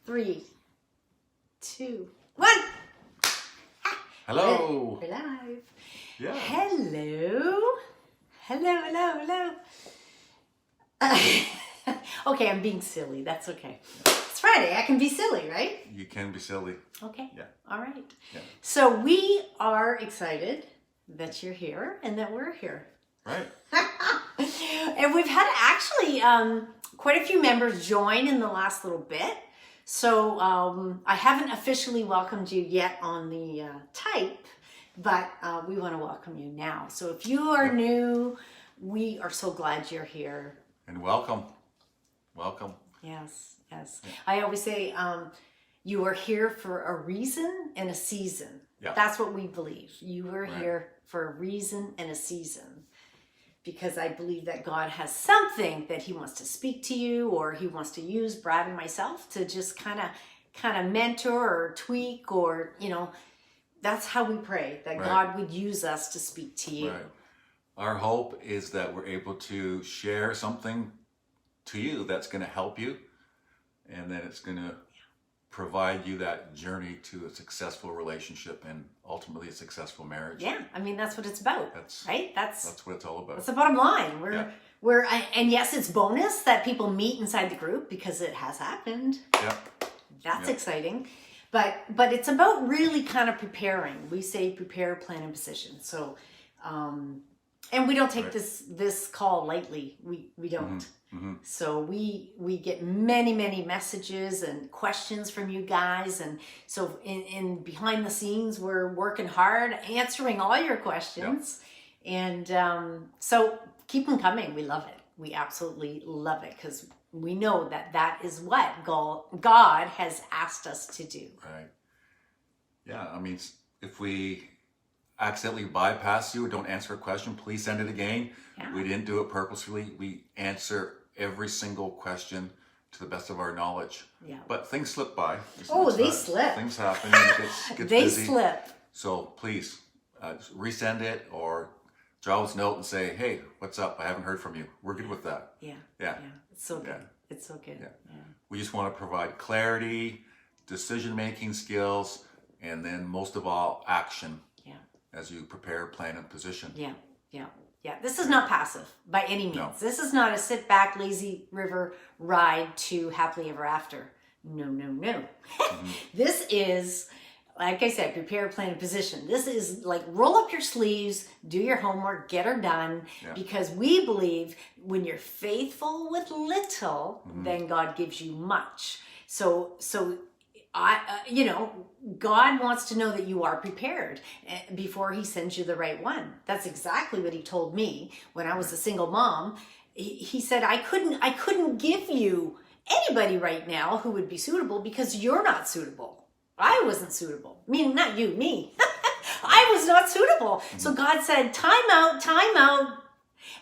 3, 2, 1. Hello. We're live. Yeah. Hello. Hello. Okay, I'm being silly. That's okay. It's Friday. I can be silly, right? You can be silly. Okay. Yeah. All right. Yeah. So we are excited that you're here and that we're here. Right. And we've had actually quite a few members join in the last little bit. So I haven't officially welcomed you yet on the type, but we want to welcome you now. So if you are new, we are so glad you're here. And welcome. Welcome. Yes. Yeah. I always say you are here for a reason and a season. Yeah. That's what we believe. You are Right. here for a reason and a season. Because I believe that God has something that he wants to speak to you, or he wants to use Brad and myself to just kind of mentor or tweak, or, that's how we pray, that Right. God would use us to speak to you. Right. Our hope is that we're able to share something to you that's going to help you, and then it's going to provide you that journey to a successful relationship and ultimately a successful marriage. Yeah, I mean, that's what it's about, right? That's what it's all about. the bottom line. And yes, it's bonus that people meet inside the group, because it has happened. Yeah. That's Yeah. exciting. But it's about really kind of preparing. We say prepare, plan, and position. So, and we don't take Right. this call lightly. We don't. Mm-hmm. So we get many messages and questions from you guys, and so in behind the scenes we're working hard answering all your questions. And so keep them coming. We love it. We absolutely love it, because we know that is what God has asked us to do. Right. Yeah. I mean, if we accidentally bypass you or don't answer a question, please send it again. Yeah. We didn't do it purposefully. We answer every single question to the best of our knowledge. Yeah. But things slip by. They slip. Things happen. And it gets They busy. slip. So please resend it or draw us a note and say, hey, what's up? I haven't heard from you. We're good with that. Yeah. Yeah. It's so good. Yeah. It's so good. Yeah. Yeah. We just want to provide clarity, decision-making skills, and then most of all, action. Yeah. As you prepare, plan, and position. Yeah. This is not passive by any means. No. This is not a sit back, lazy river ride to happily ever after. No. Mm-hmm. This is, like I said, prepare, plan, and position. This is like roll up your sleeves, do your homework, get her done. Yeah. Because we believe when you're faithful with little, Mm-hmm. then God gives you much. So God wants to know that you are prepared before he sends you the right one. That's exactly what he told me when I was a single mom. He said, I couldn't give you anybody right now who would be suitable, because you're not suitable. I wasn't suitable. I mean, not you, me. I was not suitable. Mm-hmm. So God said, time out.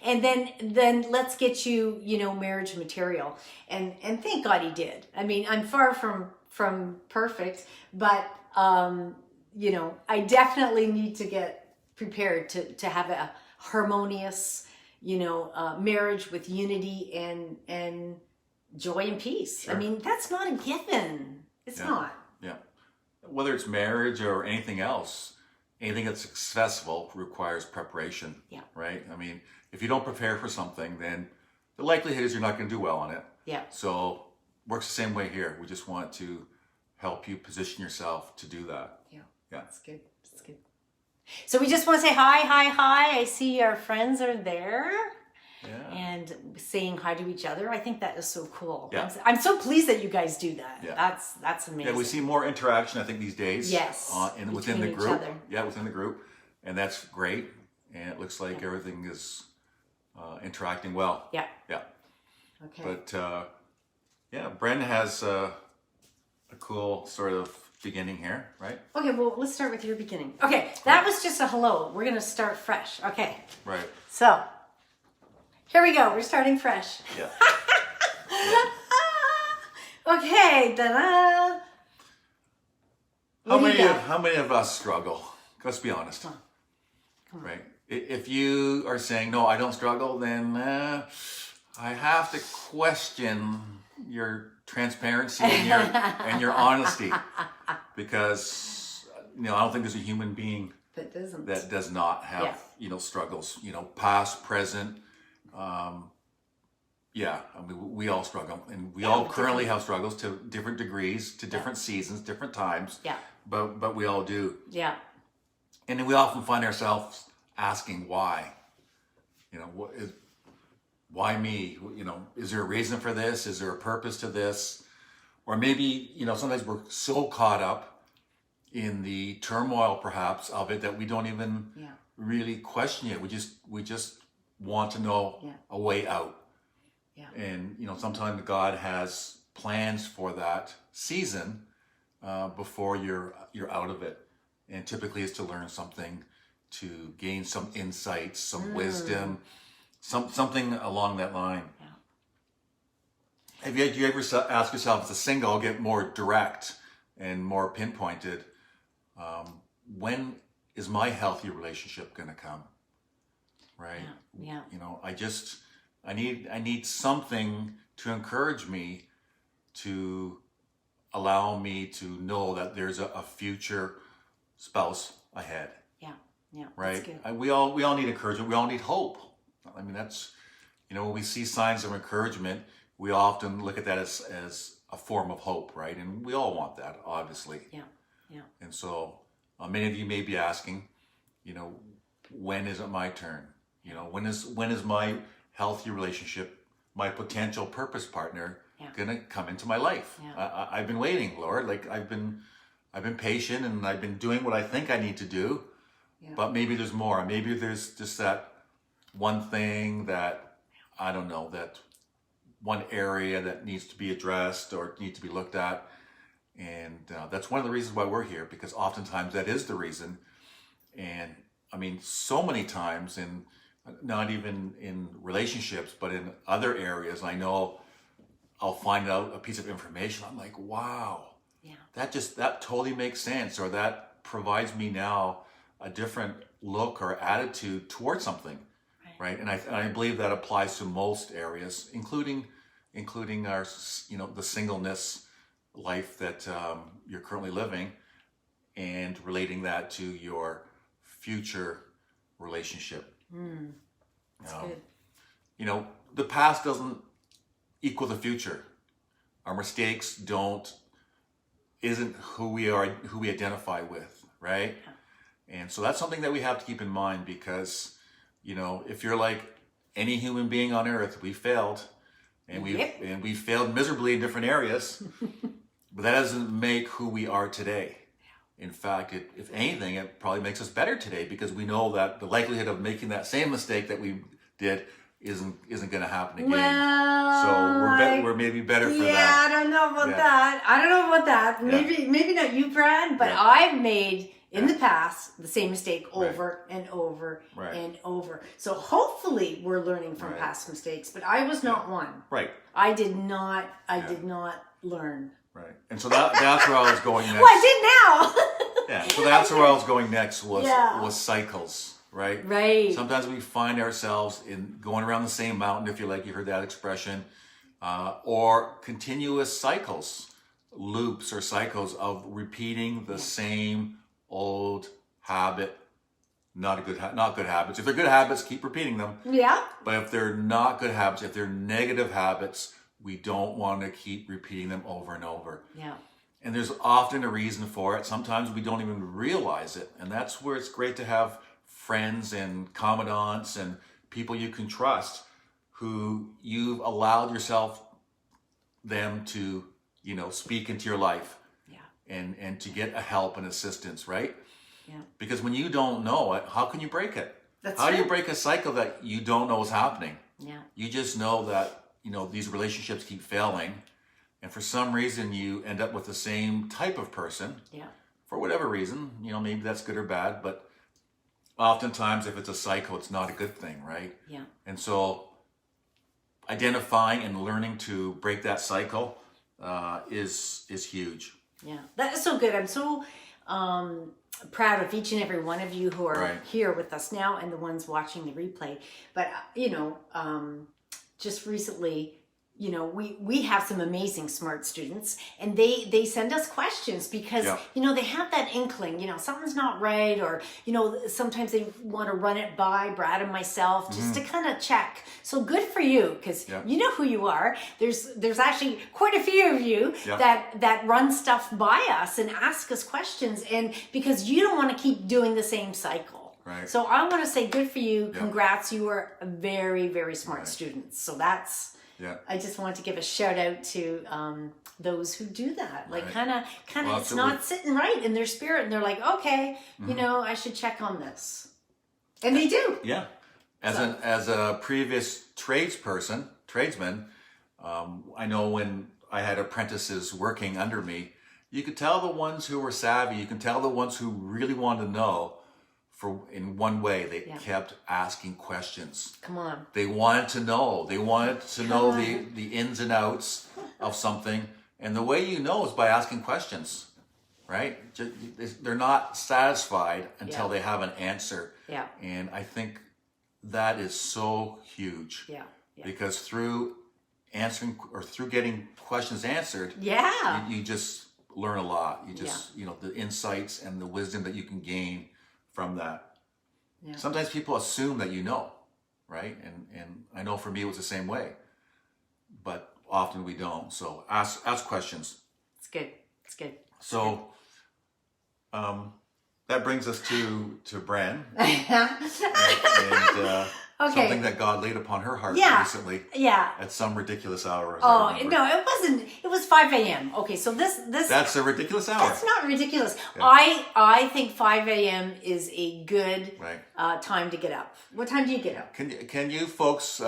And then let's get you, marriage material. And thank God he did. I mean, I'm far from perfect, but I definitely need to get prepared to have a harmonious, marriage with unity and joy and peace. Sure. I mean, that's not a given. It's not. Yeah. Whether it's marriage or anything else, anything that's successful requires preparation. Yeah. Right? I mean, if you don't prepare for something, then the likelihood is you're not going to do well on it. Yeah. So works the same way here. We just want to help you position yourself to do that. Yeah. Yeah. That's good. So we just want to say hi. I see our friends are there. Yeah. And saying hi to each other. I think that is so cool. Yeah. I'm so pleased that you guys do that. Yeah. That's amazing. Yeah, we see more interaction, I think, these days. Yes. Within the Between each group. other. Yeah, within the group. And that's great. And it looks like everything is interacting well. Yeah. Yeah. Okay. But, Brenda has a cool sort of beginning here, right? Okay, well, let's start with your beginning. Okay, that was just a hello. We're going to start fresh. Okay. Right. So, here we go. We're starting fresh. Yeah. Okay. Ta-da. How What do you got? how many of us struggle? Let's be honest. Come on. Right. If you are saying, no, I don't struggle, then I have to question your transparency and your honesty, because I don't think there's a human being that does not have struggles, past, present. We all struggle, and we all currently have struggles to different degrees, to different seasons, different times. Yeah. But we all do. Yeah. And then we often find ourselves asking why. Why me? Is there a reason for this? Is there a purpose to this? Or maybe, sometimes we're so caught up in the turmoil perhaps of it that we don't even really question it. We just want to know a way out. Yeah. And, sometimes God has plans for that season before you're out of it. And typically it's to learn something, to gain some insights, some wisdom, something along that line. Yeah. Do you ever ask yourself, as a single, get more direct and more pinpointed, when is my healthy relationship going to come? Right? Yeah. I need something to encourage me, to allow me to know that there's a future spouse ahead. Yeah. Right. That's good. We all need encouragement. We all need hope. That's, when we see signs of encouragement, we often look at that as a form of hope, right? And we all want that, obviously. Yeah. And so many of you may be asking, when is it my turn? When is my healthy relationship, my potential purpose partner, gonna come into my life? Yeah. I've been waiting, Lord. Like I've been patient, and I've been doing what I think I need to do. Yeah. But maybe there's more. Maybe there's just that one thing that, I don't know, that one area that needs to be addressed or needs to be looked at. And that's one of the reasons why we're here, because oftentimes that is the reason. And so many times, not even in relationships, but in other areas, I know I'll find out a piece of information. I'm like, wow, that totally makes sense. Or that provides me now a different look or attitude towards something. Right. And I believe that applies to most areas, including our, the singleness life that you're currently living, and relating that to your future relationship. That's good. The past doesn't equal the future. Our mistakes isn't who we are, who we identify with, right? Yeah. And so that's something that we have to keep in mind, because if you're like any human being on earth, we failed, and we failed miserably in different areas, but that doesn't make who we are today. In fact, if anything, it probably makes us better today, because we know that the likelihood of making that same mistake that we did isn't going to happen again. Well, so we're maybe better for that. I don't know about that. I don't know about that. Maybe not you, Brad, but I've made in the past the same mistake over and over and over. So hopefully we're learning from past mistakes, but I was not one. Right. I did not learn. Right. And so that's where I was going next. Well, I did now. So that's where I was going next was cycles, right? Right. Sometimes we find ourselves in going around the same mountain, if you heard that expression, or continuous cycles, loops or cycles of repeating the same old habit. Not good habits. If they're good habits, keep repeating them. Yeah. But if they're not good habits, if they're negative habits, we don't want to keep repeating them over and over. Yeah. And there's often a reason for it. Sometimes we don't even realize it. And that's where it's great to have friends and confidants and people you can trust, who you've allowed them to, speak into your life. Yeah. And to get a help and assistance, right? Yeah. Because when you don't know it, how can you break it? How do you break a cycle that you don't know is happening? Yeah. You just know that, these relationships keep failing, and for some reason you end up with the same type of person. Yeah. For whatever reason, maybe that's good or bad, but oftentimes if it's a cycle, it's not a good thing, right? Yeah. And so identifying and learning to break that cycle is huge. Yeah, that is so good. I'm so proud of each and every one of you who are here with us now, and the ones watching the replay. But just recently, you know, we have some amazing smart students, and they send us questions because, Yeah. you know, they have that inkling, you know, something's not right, or, you know, sometimes they want to run it by Brad and myself just to kind of check. So good for you, because Yeah. you know who you are. There's actually quite a few of you Yeah. that run stuff by us and ask us questions, and because you don't want to keep doing the same cycle. Right. So I want to say good for you. Yeah. Congrats. You are a very, very smart student. So that's, Yeah. I just want to give a shout out to those who do that. Like Right. kind of, Well, it's not sitting right in their spirit, and they're like, okay, Mm-hmm. you know, I should check on this, and they do. Yeah. As a previous tradesman, I know when I had apprentices working under me, you could tell the ones who were savvy, you can tell the ones who really wanted to know, in one way, they Yeah. kept asking questions. Come on. They wanted to know. They wanted to know on. the ins and outs of something. And the way you know is by asking questions, right? They're not satisfied until Yeah. they have an answer. Yeah. And I think that is so huge. Yeah. Yeah. Because through answering or through getting questions answered, Yeah. you just learn a lot. You just, you know, the insights and the wisdom that you can gain from that. Yeah. Sometimes people assume that you know, right? And I know for me it was the same way, but often we don't. So ask questions. It's good. It's good. So that brings us to Bran and Okay. something that God laid upon her heart Yeah. recently Yeah. at some ridiculous hour. as I Oh remember. no, it wasn't. It was 5 a.m. Okay, so this That's a ridiculous hour. that's not ridiculous. Yeah. I think 5 a.m. is a good Right. time to get up. What time do you get up? Can you folks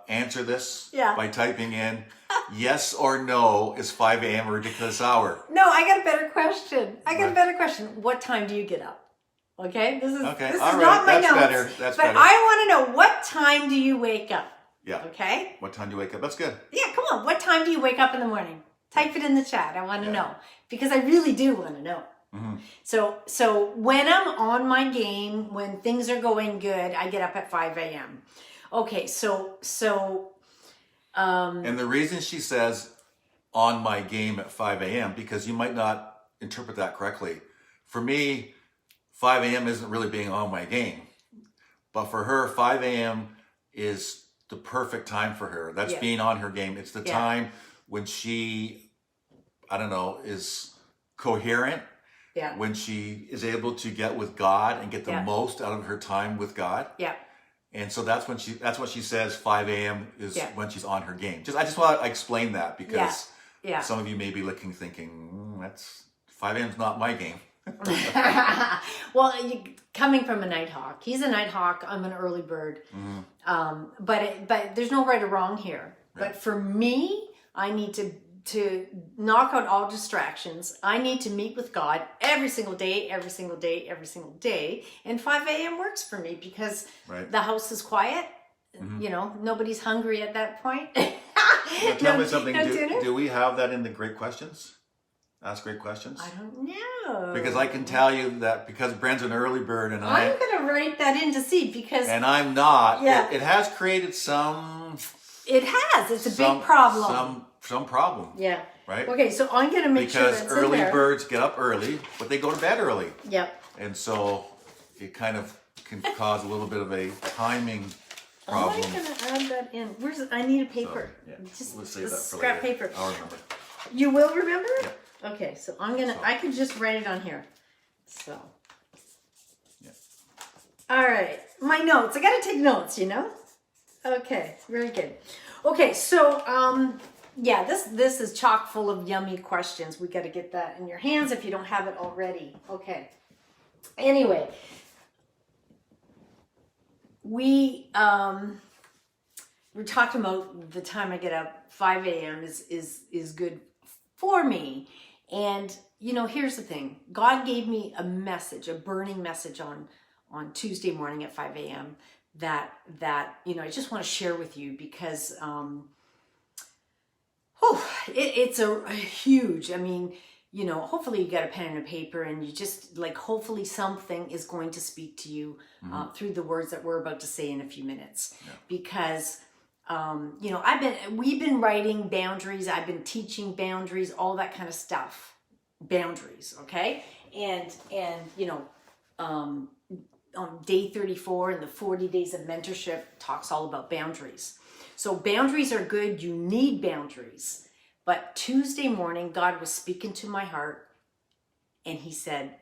answer this Yeah. by typing in yes or no, is 5 a.m. a ridiculous hour? No, I got a better question. A better question. What time do you get up? Okay, this is Okay, this all is right, not my that's notes. better, that's but better. I want to know, what time do you wake up? Yeah. Okay. What time do you wake up? That's good. Yeah, come on. What time do you wake up in the morning? Type it in the chat. I want to Yeah. know, because I really do want to know. Mm-hmm. So when I'm on my game, when things are going good, I get up at 5 a.m. Okay, And the reason she says on my game at 5 a.m., because you might not interpret that correctly. For me, 5 a.m. isn't really being on my game. But for her, 5 a.m. is the perfect time for her. That's Yeah. being on her game. It's the Yeah. time when she, I don't know, is coherent, yeah, when she is able to get with God and get the Yeah. most out of her time with God. yeah, And so that's what she says 5 a.m. is Yeah. when she's on her game. I just want to explain that because yeah. some of you may be thinking, that's 5 a.m. is not my game. Well, coming from a night hawk, he's a night hawk. I'm an early bird. Mm-hmm. But there's no right or wrong here. Right. But for me, I need to knock out all distractions. I need to meet with God every single day, every single day, every single day. And 5 a.m. works for me because Right. the house is quiet. Mhm. You know, nobody's hungry at that point. Now, tell me something. no dinner? Do we have that in the great questions? Ask great questions? I don't know. Because I can tell you that because Bren's an early bird and I'm going to write that in to see, because I'm not. Yeah. It has created some it has. It's a big problem. Some problem, Yeah. right? Okay, so I'm going to make sure Because that's in early there. birds get up early, but they go to bed early. Yep. And so it kind of can cause a little bit of a timing I'm problem. going to add that in. I need a paper. So, yeah, Just we'll save that for scrap later. paper. I'll remember. You will remember? Yep. Okay, so I could just write it on here. So. Yeah. All right, my notes. I got to take notes, you know? Okay, very good. Okay, so yeah, this is chock full of yummy questions. We got to get that in your hands if you don't have it already. Okay. Anyway, we're talking about the time I get up. 5 a.m. is good for me. And you know, here's the thing. God gave me a message, a burning message on Tuesday morning at 5 a.m. that you know, I just want to share with you because it's a huge, I mean, you know, hopefully you got a pen and a paper and you just like, hopefully something is going to speak to you through the words that we're about to say in a few minutes. Yeah. Because we've been writing boundaries. I've been teaching boundaries, all that kind of stuff. Boundaries, okay? And on day 34 in the 40 days of mentorship talks all about boundaries. So boundaries are good. You need boundaries. But Tuesday morning, God was speaking to my heart, and he said,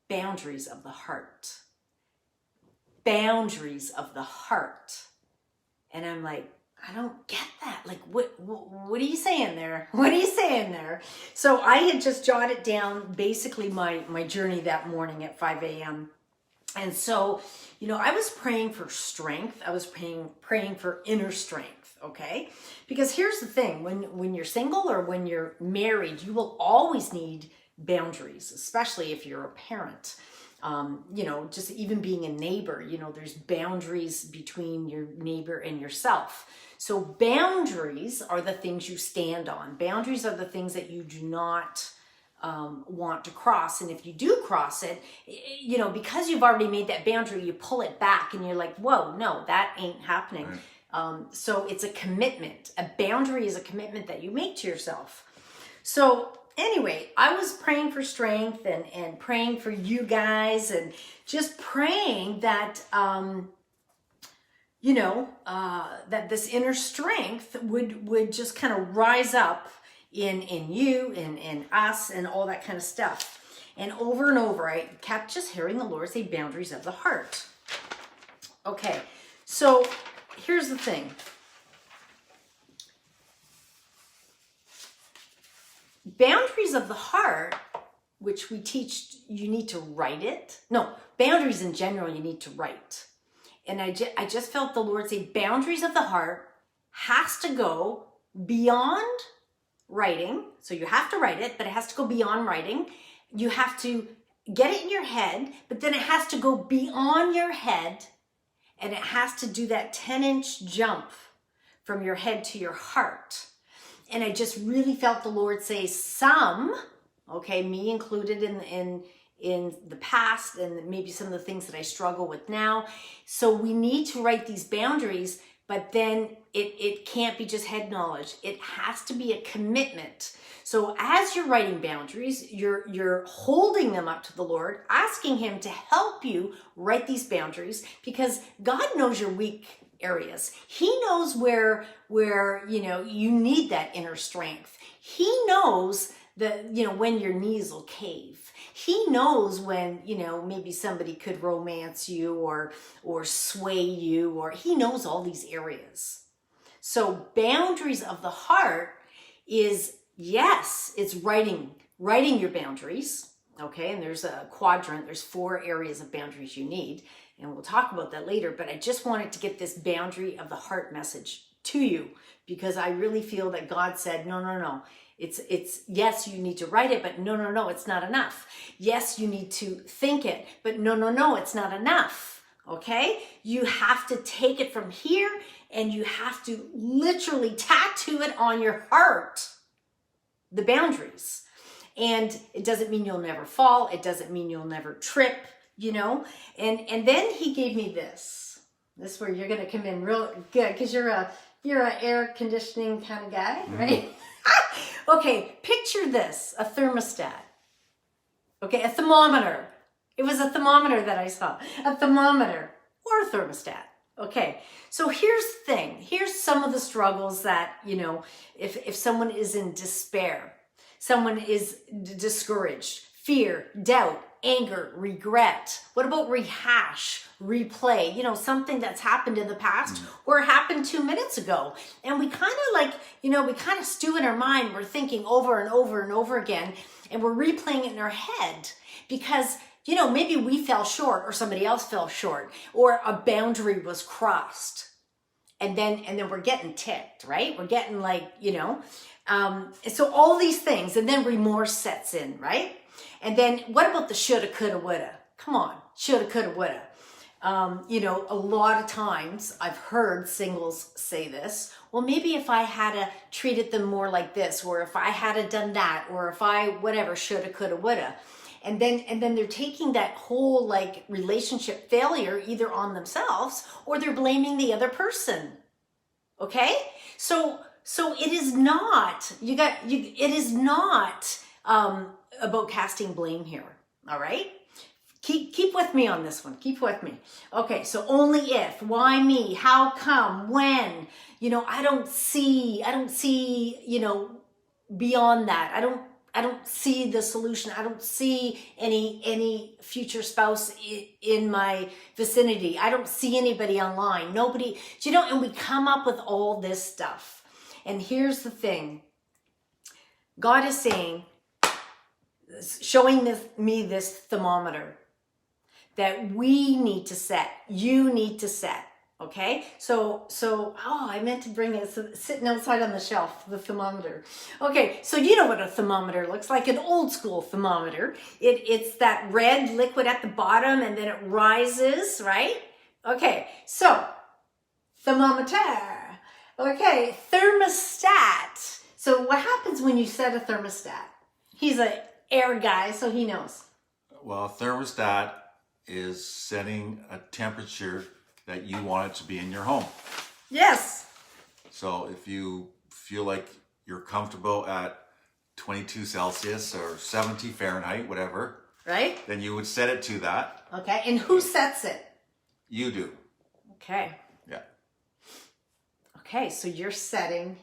boundaries of the heart. Boundaries of the heart. And I'm like, I don't get that. Like, what are you saying there? What are you saying there? So I had just jotted down basically my journey that morning at 5 a.m. And so, I was praying for strength. I was praying for inner strength, okay? Because here's the thing, when you're single or when you're married, you will always need boundaries, especially if you're a parent. Just even being a neighbor, there's boundaries between your neighbor and yourself. So boundaries are the things you stand on. Boundaries are the things that you do not want to cross. And if you do cross it, because you've already made that boundary, you pull it back and you're like, whoa, no, that ain't happening. Right. So it's a commitment. A boundary is a commitment that you make to yourself. So anyway, I was praying for strength and praying for you guys and just praying that, that this inner strength would just kind of rise up in you and in us and all that kind of stuff. And over, I kept just hearing the Lord say boundaries of the heart. Okay, so here's the thing. Boundaries of the heart, which we teach, you need to write it. No, boundaries in general, you need to write. And I just felt the Lord say boundaries of the heart has to go beyond writing. So you have to write it, but it has to go beyond writing. You have to get it in your head, but then it has to go beyond your head, and it has to do that 10-inch jump from your head to your heart. And I just really felt the Lord say some, okay, me included in the past and maybe some of the things that I struggle with now. So we need to write these boundaries, but then it can't be just head knowledge. It has to be a commitment. So as you're writing boundaries, you're holding them up to the Lord, asking him to help you write these boundaries, because God knows your weak areas. He knows where you need that inner strength. He knows that when your knees will cave. He knows when maybe somebody could romance you or sway you, or he knows all these areas. So boundaries of the heart is, yes, it's writing your boundaries. Okay, and there's a quadrant. There's 4 areas of boundaries you need. And we'll talk about that later, but I just wanted to get this boundary of the heart message to you, because I really feel that God said, no. It's yes, you need to write it, but no, it's not enough. Yes, you need to think it, but no, it's not enough. Okay? You have to take it from here and you have to literally tattoo it on your heart, the boundaries. And it doesn't mean you'll never fall. It doesn't mean you'll never trip. And then he gave me this is where you're going to come in real good, because you're a air conditioning kind of guy, right? Okay, picture this, a thermostat. Okay, a thermometer. It was a thermometer that I saw, a thermometer or a thermostat. Okay, so here's the thing. Here's some of the struggles that, if someone is in despair, someone is discouraged, fear, doubt, anger, regret. What about rehash, replay? Something that's happened in the past or happened 2 minutes ago. And we kind of we kind of stew in our mind. We're thinking over and over and over again, and we're replaying it in our head because, maybe we fell short or somebody else fell short or a boundary was crossed. And then we're getting ticked, right? We're getting so all these things, and then remorse sets in, right? And then what about the shoulda, coulda, woulda? Come on, shoulda, coulda, woulda. A lot of times I've heard singles say this. Well, maybe if I had treated them more like this, or if I had done that, or if I whatever, shoulda, coulda, woulda. And then they're taking that whole relationship failure either on themselves or they're blaming the other person. Okay? So it is not, it is not about casting blame here. All right? Keep with me on this one. Keep with me. Okay, so only if, why me, how come, when, I don't see, beyond that. I don't see the solution. I don't see any future spouse in my vicinity. I don't see anybody online. Nobody, and we come up with all this stuff. And here's the thing. God is saying, showing me this thermometer that we need to set, you need to set. Okay, so I meant to bring it. So it's sitting outside on the shelf, the thermometer. Okay, so you know what a thermometer looks like, an old school thermometer. It's that red liquid at the bottom and then it rises, right? Okay, so thermometer. Okay, thermostat. So what happens when you set a thermostat? He's an air guy, so he knows. Well, a thermostat is setting a temperature that you want it to be in your home. Yes. So if you feel like you're comfortable at 22 Celsius or 70 Fahrenheit, whatever, right? Then you would set it to that. Okay, and who sets it? You do. Okay. Yeah. Okay, so you're setting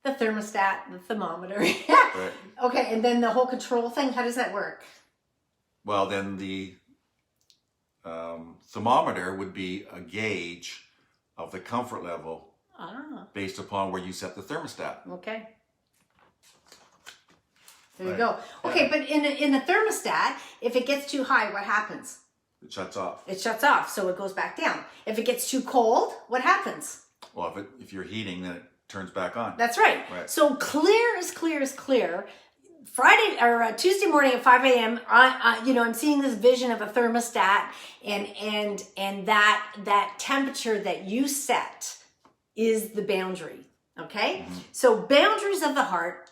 the thermostat, the thermometer. Right. Okay, and then the whole control thing, how does that work? Well, then the thermometer would be a gauge of the comfort level based upon where you set the thermostat. Okay. There you go. Okay, but in a thermostat, if it gets too high, what happens? It shuts off. It shuts off, so it goes back down. If it gets too cold, what happens? Well, if you're heating, then it turns back on. That's right. Right. So clear is clear is clear. Friday or Tuesday morning at 5 a.m. I'm seeing this vision of a thermostat, and that temperature that you set is the boundary. Okay, so boundaries of the heart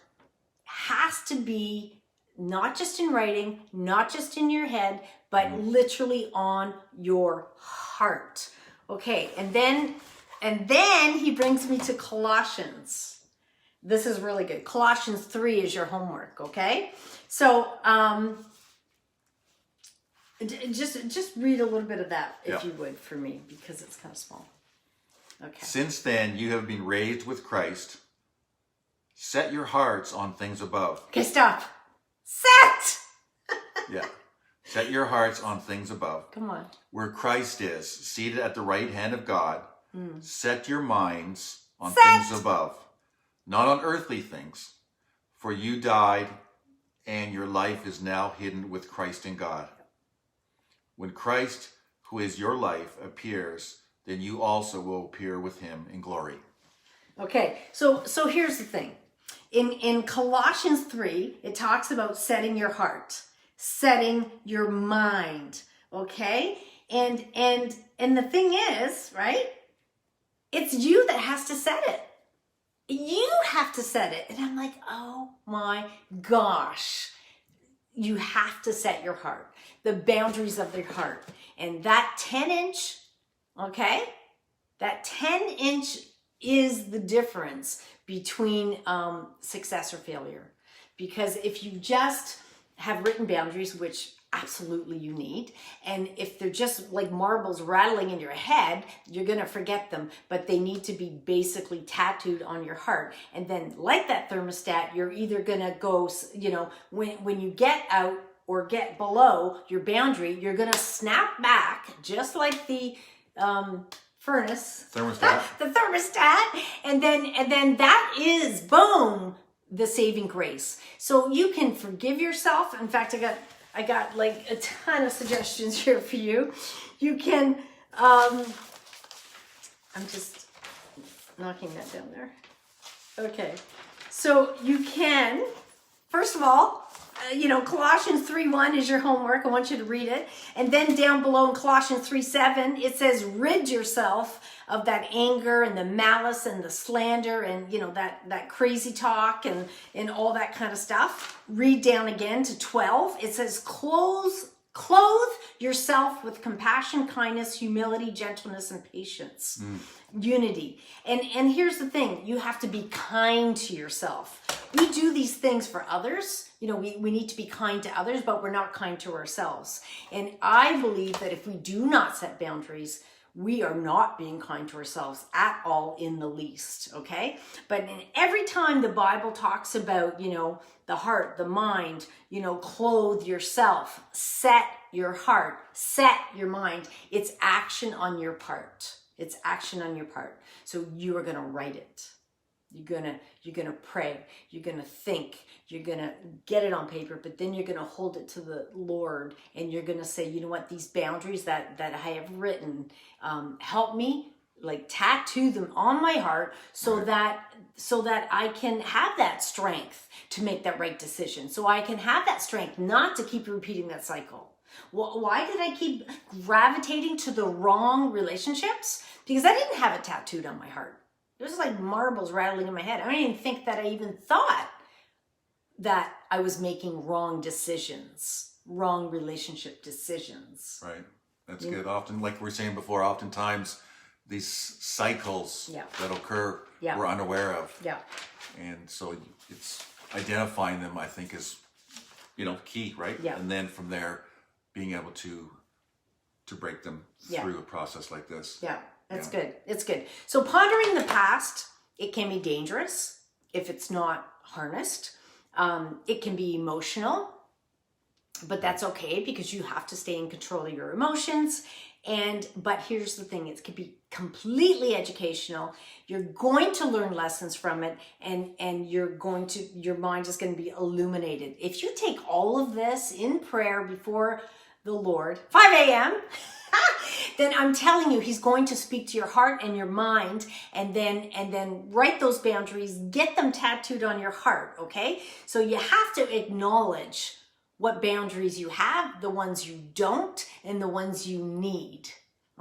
has to be not just in writing, not just in your head, but literally on your heart. Okay, and then he brings me to Colossians. This is really good. Colossians 3 is your homework, okay? So just read a little bit of that, if you would, for me, because it's kind of small. Okay. Since then, you have been raised with Christ. Set your hearts on things above. Okay, stop. Set! Yeah. Set your hearts on things above. Come on. Where Christ is, seated at the right hand of God. Set your minds on Set. things above. Not on earthly things, for you died, and your life is now hidden with Christ in God. When Christ, who is your life, appears, then you also will appear with him in glory. Okay, so here's the thing. In Colossians 3, it talks about setting your heart, setting your mind, okay? And the thing is, right? It's you that has to set it. You have to set it. And I'm like, oh my gosh. You have to set your heart, the boundaries of your heart. And that 10-inch, okay? That 10-inch is the difference between success or failure. Because if you just have written boundaries, which absolutely you need, and if they're just like marbles rattling in your head, you're going to forget them, but they need to be basically tattooed on your heart. And then like that thermostat, you're either going to go, when you get out or get below your boundary, you're going to snap back just like the thermostat, and then that is, boom, the saving grace. So you can forgive yourself. In fact, I got like a ton of suggestions here for you. You can, I'm just knocking that down there. Okay, so you can, first of all, Colossians 3:1 is your homework. I want you to read it. And then down below in Colossians 3:7, it says, rid yourself of that anger and the malice and the slander and, that crazy talk and all that kind of stuff. Read down again to 12. It says, clothe Clothe yourself with compassion, kindness, humility, gentleness, and patience. Unity. And here's the thing, you have to be kind to yourself. We do these things for others. You know, we need to be kind to others, but we're not kind to ourselves. And I believe that if we do not set boundaries, we are not being kind to ourselves at all in the least, okay? But every time the Bible talks about, you know, the heart, the mind, you know, clothe yourself, set your heart, set your mind, it's action on your part. It's action on your part. So you are going to write it. You're gonna pray, you're gonna think, you're gonna get it on paper, but then you're gonna hold it to the Lord, and you're gonna say, you know what, these boundaries that I have written, help me, like tattoo them on my heart so that I can have that strength to make that right decision. So I can have that strength not to keep repeating that cycle. Why did I keep gravitating to the wrong relationships? Because I didn't have it tattooed on my heart. It was like marbles rattling in my head. I don't even think that I even thought that I was making wrong decisions, wrong relationship decisions. Right. That's good. Often, like we were saying before, oftentimes these cycles that occur we're unaware of. Yeah. And so it's identifying them, I think, is, you know, key, right? Yeah. And then from there, being able to break them through a process like this. Yeah. That's good. It's good. So pondering the past, it can be dangerous if it's not harnessed. It can be emotional, but that's okay because you have to stay in control of your emotions. But here's the thing, it can be completely educational. You're going to learn lessons from it, and your mind is going to be illuminated. If you take all of this in prayer before the Lord, 5 a.m., then I'm telling you, he's going to speak to your heart and your mind, and then write those boundaries, get them tattooed on your heart, okay? So you have to acknowledge what boundaries you have, the ones you don't, and the ones you need,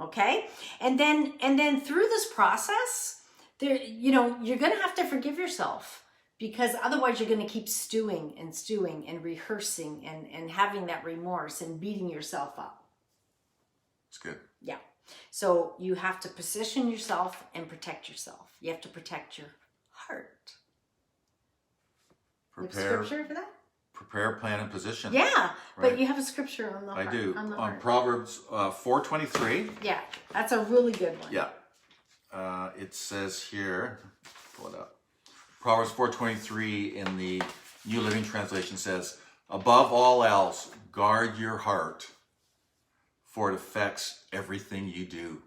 okay? And then through this process, there, you know, you're going to have to forgive yourself, because otherwise you're going to keep stewing and rehearsing and having that remorse and beating yourself up. It's good. Yeah. So you have to position yourself and protect yourself. You have to protect your heart. Prepare, scripture for that? Prepare, plan, and position. Yeah, right? But you have a scripture on the heart. I do. On On Proverbs 4:23. Yeah, that's a really good one. Yeah. It says here, pull it up. Proverbs 4:23 in the New Living Translation says, above all else, guard your heart, for it affects everything you do.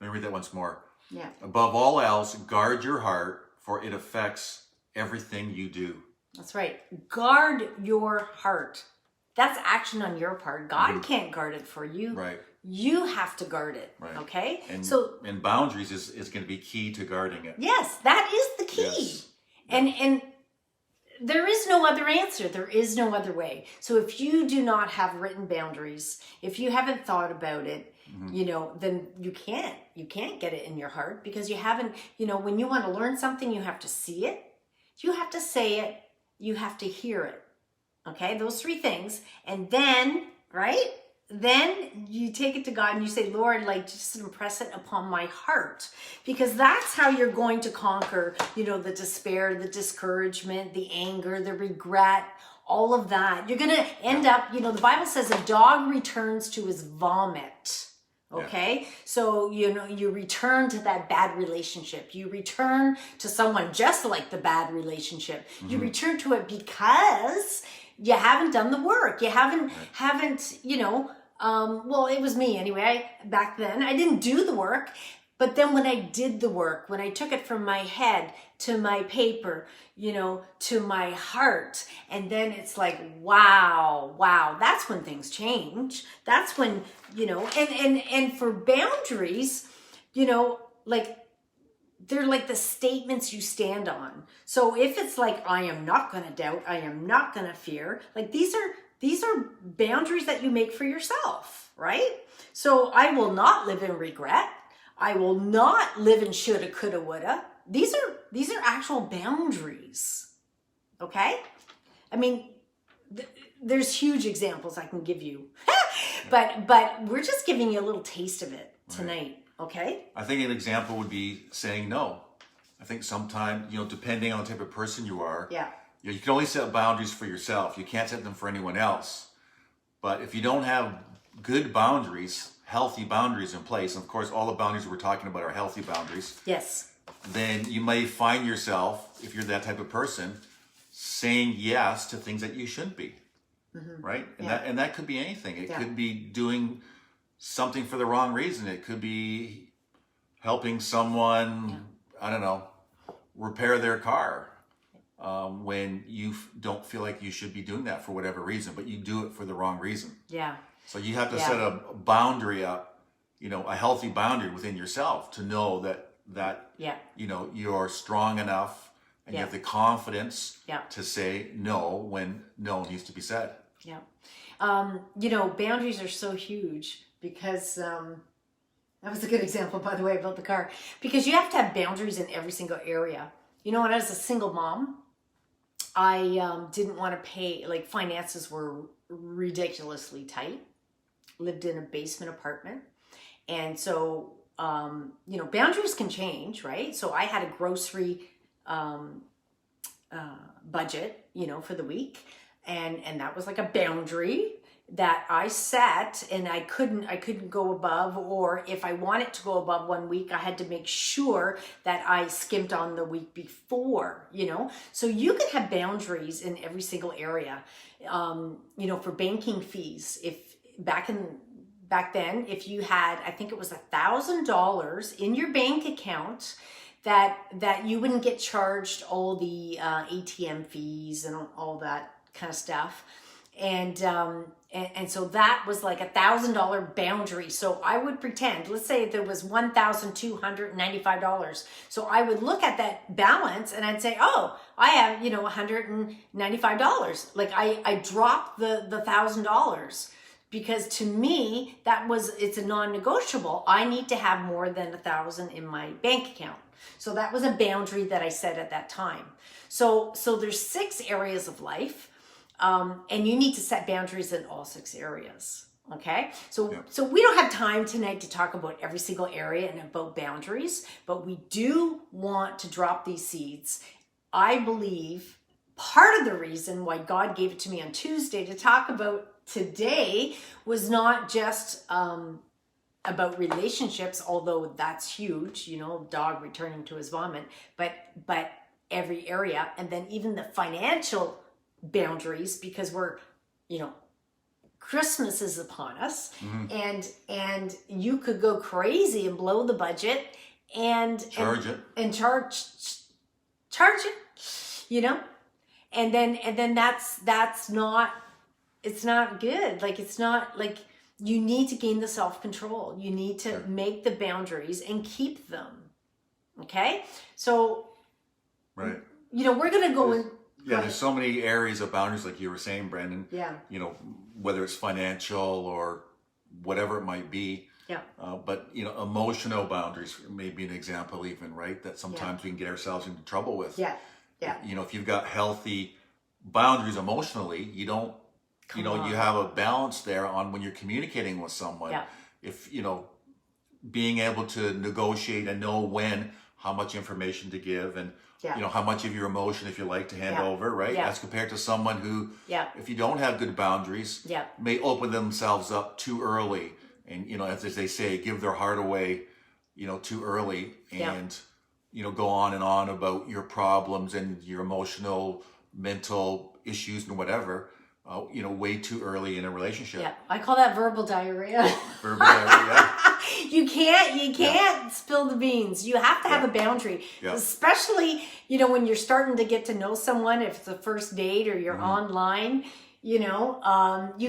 Let me read that once more. Yeah. Above all else, guard your heart, for it affects everything you do. That's right. Guard your heart. That's action on your part. God can't guard it for you. Right. You have to guard it. Right. Okay? And boundaries is going to be key to guarding it. Yes, that is the key. Yes. And there is no other answer. There is no other way. So if you do not have written boundaries, if you haven't thought about it, you know, then you can't get it in your heart, because you haven't, you know, when you want to learn something, you have to see it, you have to say it, you have to hear it. Okay, those three things. And then, right? Then you take it to God and you say, Lord, like, just impress it upon my heart, because that's how you're going to conquer, you know, the despair, the discouragement, the anger, the regret, all of that. You're going to end up, you know, the Bible says a dog returns to his vomit. Okay. Yeah. So, you know, you return to that bad relationship. You return to someone just like the bad relationship. You return to it because you haven't done the work. You haven't, you know, well, it was me anyway. Back then, I didn't do the work. But then when I did the work, when I took it from my head to my paper, you know, to my heart, and then it's like, wow, that's when things change. That's when, you know, and for boundaries, you know, like, they're like the statements you stand on. So if it's like, I am not going to doubt, I am not going to fear, like these are boundaries that you make for yourself, right? So I will not live in regret. I will not live in shoulda, coulda, woulda. These are actual boundaries. Okay? I mean, there's huge examples I can give you, but we're just giving you a little taste of it tonight. Okay. I think an example would be saying no. I think sometimes, depending on the type of person you are, you can only set boundaries for yourself. You can't set them for anyone else. But if you don't have good boundaries, healthy boundaries in place, and of course, all the boundaries we're talking about are healthy boundaries. Yes. Then you may find yourself, if you're that type of person, saying yes to things that you shouldn't be. Right? And that could be anything. It could be doing something for the wrong reason. It could be helping someone, I don't know, repair their car when you don't feel like you should be doing that for whatever reason, but you do it for the wrong reason. Yeah. So you have to set a boundary up, a healthy boundary within yourself to know that you're strong enough and you have the confidence to say no when no needs to be said. Yeah. Boundaries are so huge because that was a good example, by the way, about the car. Because you have to have boundaries in every single area. When I was a single mom, I didn't want to pay, finances were ridiculously tight. Lived in a basement apartment. And so, boundaries can change, right? So I had a grocery budget, for the week. And that was like a boundary that I set, and I couldn't go above, or if I wanted to go above one week, I had to make sure that I skimped on the week before, So you can have boundaries in every single area. For banking fees, if back then, if you had, I think it was $1,000 in your bank account, that you wouldn't get charged all the ATM fees and all that kind of stuff. And so that was like $1,000 boundary. So I would pretend, let's say there was $1,295. So I would look at that balance and I'd say, oh, I have, $195. Like I dropped the $1,000 because to me, it's a non-negotiable. I need to have more than $1,000 in my bank account. So that was a boundary that I set at that time. So there's 6 areas of life. And you need to set boundaries in all 6 areas. Okay. So we don't have time tonight to talk about every single area and about boundaries, but we do want to drop these seeds. I believe part of the reason why God gave it to me on Tuesday to talk about today was not just, about relationships, although that's huge, dog returning to his vomit, but every area. And then even the financial boundaries, because we're, Christmas is upon us, and you could go crazy and blow the budget and charge it, and then that's not, it's not good. It's not like, you need to gain the self-control. You need to make the boundaries and keep them. Okay, so we're gonna go in. Yeah, there's so many areas of boundaries, like you were saying, Brandon. Yeah. Whether it's financial or whatever it might be. Yeah. But emotional boundaries may be an example, even, right? That sometimes we can get ourselves into trouble with. Yeah. Yeah. If you've got healthy boundaries emotionally, you don't. You have a balance there on when you're communicating with someone. Yeah. If being able to negotiate and know how much information to give, and how much of your emotion, if you like, to hand over, right? As compared to someone who, if you don't have good boundaries, may open themselves up too early, and as they say, give their heart away, too early, and go on and on about your problems and your emotional, mental issues and whatever. Way too early in a relationship. Yeah, I call that verbal diarrhea. Verbal diarrhea. You can't spill the beans. You have to have a boundary, especially when you're starting to get to know someone. If it's a first date or you're online, you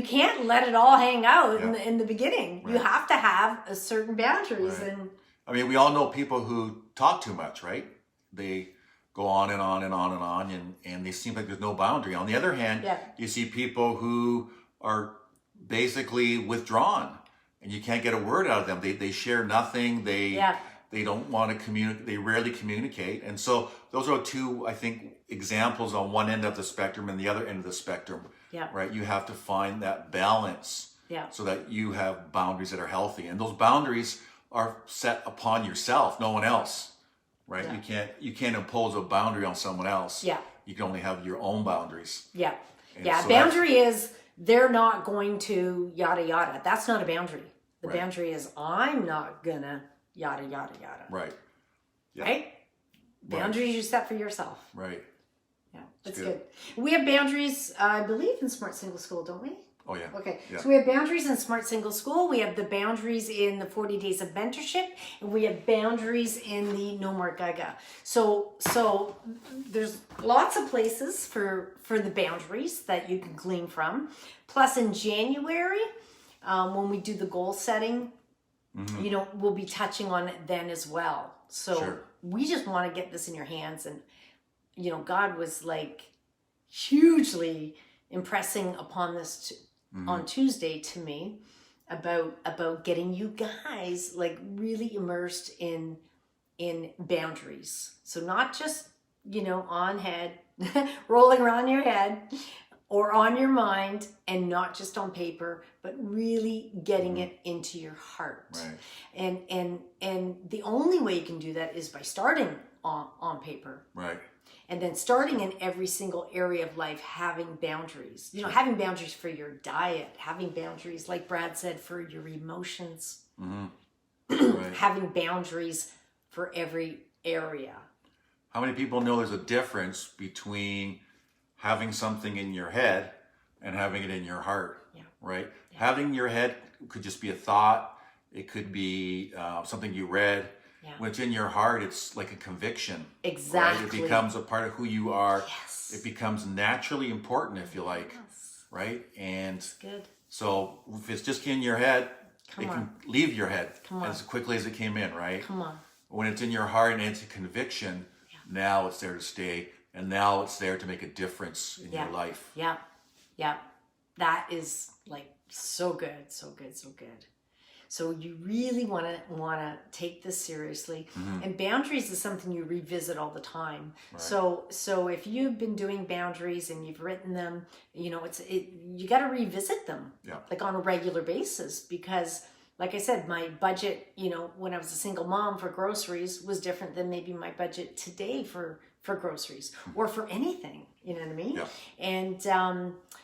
can't let it all hang out in the beginning. Right. You have to have a certain boundaries. Right. And I mean, we all know people who talk too much, right? They go on and on and on and on, and they seem like there's no boundary. On the other hand, you see people who are basically withdrawn, and you can't get a word out of them. They share nothing. They They don't want to communicate. They rarely communicate. And so those are two, I think, examples on one end of the spectrum and the other end of the spectrum. Yeah. Right. You have to find that balance. Yeah. So that you have boundaries that are healthy, and those boundaries are set upon yourself, no one else. Right. Yeah. You can't impose a boundary on someone else. Yeah. You can only have your own boundaries. Yeah. And Yeah. so Boundary is they're not going to yada yada. That's not a boundary. The Right. boundary is I'm not gonna yada yada yada. Right. Yeah. Right? Boundaries you set for yourself. Right. Yeah. That's good. good. We have boundaries, I believe, in Smart Single School, don't we? Oh yeah. Okay, Yeah. so we have boundaries in Smart Single School. We have the boundaries in the 40 Days of Mentorship, and we have boundaries in the No More Gaga. So there's lots of places for the boundaries that you can glean from. Plus, in January, when we do the goal setting, you know, we'll be touching on it then as well. So Sure. we just want to get this in your hands, and you know, God was like hugely impressing upon this on Tuesday to me about getting you guys like really immersed in boundaries. So not just, you know, on head rolling around your head or on your mind, and not just on paper, but really getting it into your heart. Right. And the only way you can do that is by starting on paper. Right. And then starting in every single area of life, having boundaries. You know, having boundaries for your diet, having boundaries, like Brad said, for your emotions, Right. having boundaries for every area. How many people know there's a difference between having something in your head and having it in your heart? Yeah. Right. Yeah. Having in your head could just be a thought. It could be something you read. Yeah. When it's in your heart, it's like a conviction. Exactly. Right? It becomes a part of who you are. Yes. It becomes naturally important, if you like. Yes. Right? And That's good. so if it's just in your head, Come it on. can leave your head Come on. as quickly as it came in, right? Come on. When it's in your heart and it's a conviction, now it's there to stay, and now it's there to make a difference in your life. Yeah. Yeah. That is like so good, so good, so good. So you really want to take this seriously, and boundaries is something you revisit all the time. Right. So if you've been doing boundaries and you've written them, you know, you got to revisit them like on a regular basis, because like I said, my budget, you know, when I was a single mom for groceries was different than maybe my budget today for groceries or for anything, you know what I mean? Yeah. And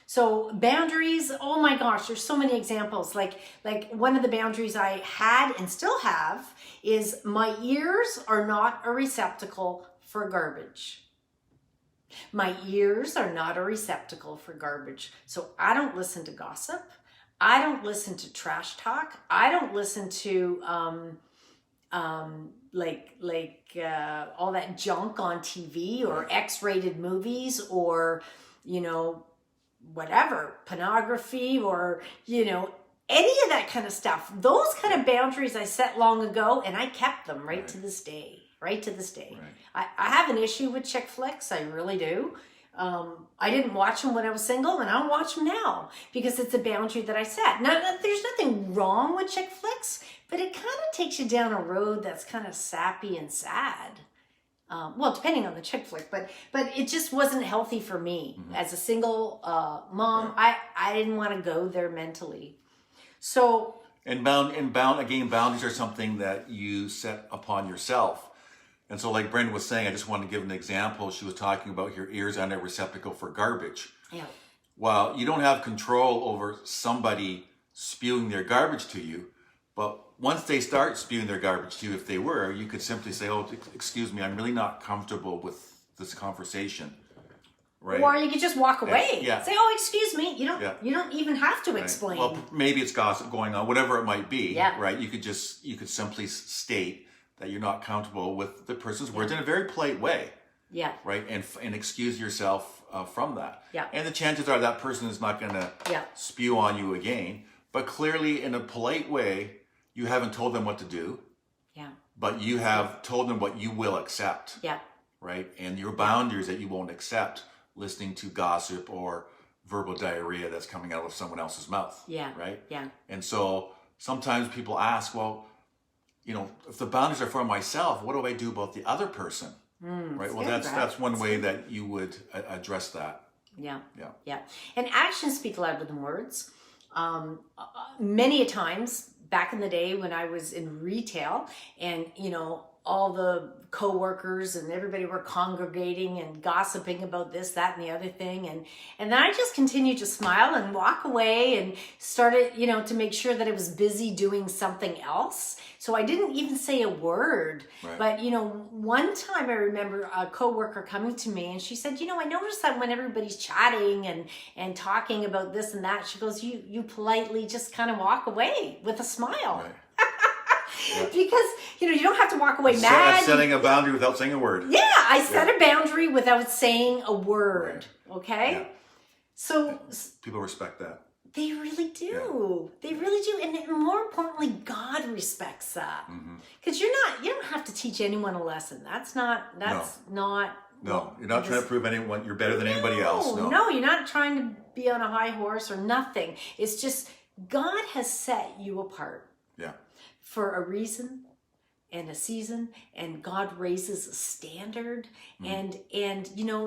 so boundaries, oh my gosh, there's so many examples. Like one of the boundaries I had and still have is my ears are not a receptacle for garbage. My ears are not a receptacle for garbage. So I don't listen to gossip. I don't listen to trash talk. I don't listen to all that junk on TV or X-rated movies or, you know, whatever, pornography or, you know, any of that kind of stuff. Those kind of boundaries I set long ago, and I kept them right to this day. Right to this day. Right. I have an issue with chick flicks. I really do. I didn't watch them when I was single, and I don't watch them now because it's a boundary that I set. Now, there's nothing wrong with chick flicks, but it kind of takes you down a road that's kind of sappy and sad. Well, depending on the chick flick, but it just wasn't healthy for me as a single mom. I didn't want to go there mentally. So boundaries are something that you set upon yourself. And so like Brenda was saying, I just wanted to give an example. She was talking about your ears aren't a receptacle for garbage. Yeah. Well, you don't have control over somebody spewing their garbage to you, but once they start spewing their garbage to you, if they were, you could simply say, oh, excuse me, I'm really not comfortable with this conversation. Right? Or you could just walk away. Yeah. Say, oh, excuse me. You don't even have to explain. Well, maybe it's gossip going on, whatever it might be. Yeah. Right? You could simply state that you're not comfortable with the person's words in a very polite way. Yeah. Right? And excuse yourself from that. Yeah. And the chances are that person is not going to spew on you again. But clearly, in a polite way, you haven't told them what to do. Yeah. But you have told them what you will accept. Yeah. Right? And your boundaries that you won't accept listening to gossip or verbal diarrhea that's coming out of someone else's mouth. Yeah. Right? Yeah. And so sometimes people ask, well, if the boundaries are for myself, what do I do about the other person? Right. Well, that's one way that you would address that. Yeah. Yeah. Yeah. And actions speak louder than words. Many a times back in the day when I was in retail and, all the co-workers and everybody were congregating and gossiping about this, that, and the other thing. And then I just continued to smile and walk away and started, to make sure that I was busy doing something else. So I didn't even say a word. Right. But, one time I remember a co-worker coming to me and she said, I noticed that when everybody's chatting and talking about this and that, she goes, you politely just kind of walk away with a smile. Right. Because, you don't have to walk away mad. Setting a boundary without saying a word. Yeah, I set a boundary without saying a word. Right. Okay? Yeah. So people respect that. they really do. Yeah. They really do. And more importantly, God respects that. Because you don't have to teach anyone a lesson. That's not. No, you're not trying to prove anyone you're better than anybody else. No, you're not trying to be on a high horse or nothing. It's just God has set you apart. Yeah. For a reason and a season, and God raises a standard. And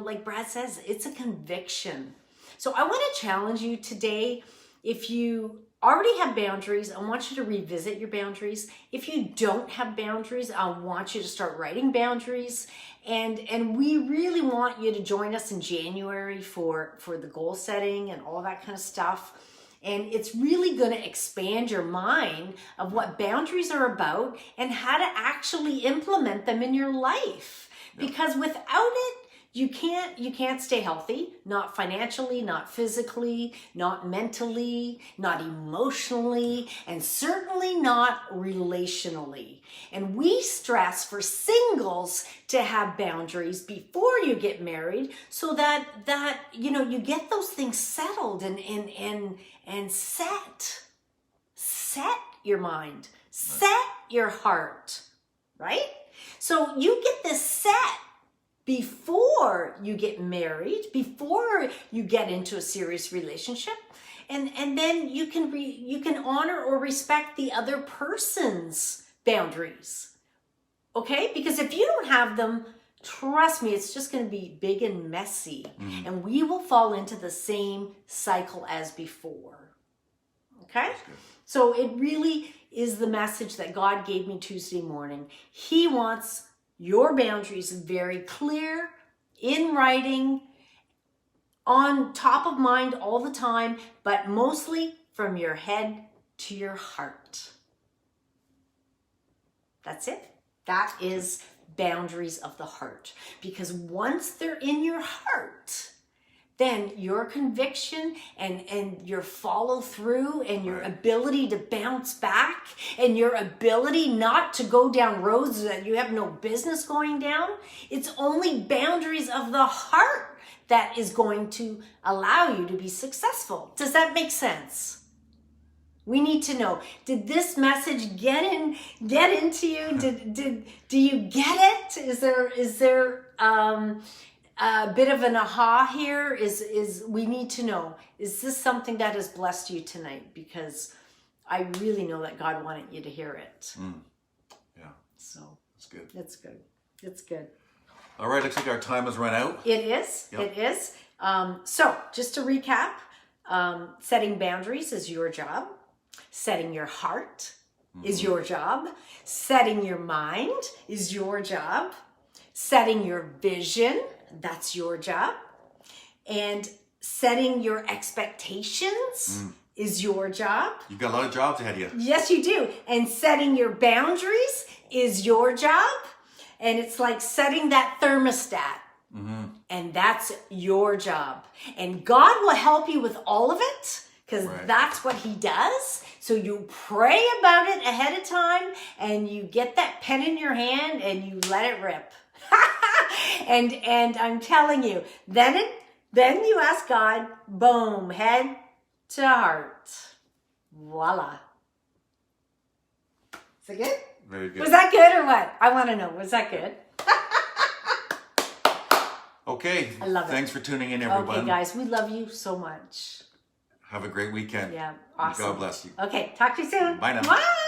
like Brad says, it's a conviction. So I want to challenge you today. If you already have boundaries, I want you to revisit your boundaries. If you don't have boundaries, I want you to start writing boundaries. And we really want you to join us in January for the goal setting and all that kind of stuff. And it's really going to expand your mind of what boundaries are about and how to actually implement them in your life. Yep. Because without it, you can't stay healthy, not financially, not physically, not mentally, not emotionally, and certainly not relationally. And we stress for singles to have boundaries before you get married so that you get those things settled and set your mind, set your heart, right? So you get this set before you get married, before you get into a serious relationship, and then you can honor or respect the other person's boundaries. Okay? Because if you don't have them, trust me, it's just going to be big and messy, and we will fall into the same cycle as before. Okay? So it really is the message that God gave me Tuesday morning. He wants your boundaries very clear, in writing, on top of mind all the time, but mostly from your head to your heart. That's it. That is boundaries of the heart. Because once they're in your heart, then your conviction and your follow through and your ability to bounce back and your ability not to go down roads that you have no business going down, it's only boundaries of the heart that is going to allow you to be successful. Does that make sense? We need to know, did this message get into you? Do you get it? Is there a bit of an aha here? Is we need to know, is this something that has blessed you tonight? Because I really know that God wanted you to hear it. Yeah. So that's good. It's good. All right, looks like our time has run out. It is. Yep. It is. So just to recap, setting boundaries is your job. Setting your heart is your job. Setting your mind is your job. Setting your vision, that's your job. And setting your expectations is your job. You've got a lot of jobs ahead of you. Yes, you do. And setting your boundaries is your job. And it's like setting that thermostat. And that's your job. And God will help you with all of it, because that's what he does. So you pray about it ahead of time, and you get that pen in your hand and you let it rip. and I'm telling you, then you ask God, boom, head to heart. Voila. Is it good? Very good. Was that good or what? I want to know. Was that good? Okay. I love it. Thanks for tuning in, everyone. Okay, guys, we love you so much. Have a great weekend. Yeah, awesome. God bless you. Okay, talk to you soon. Bye now. Bye.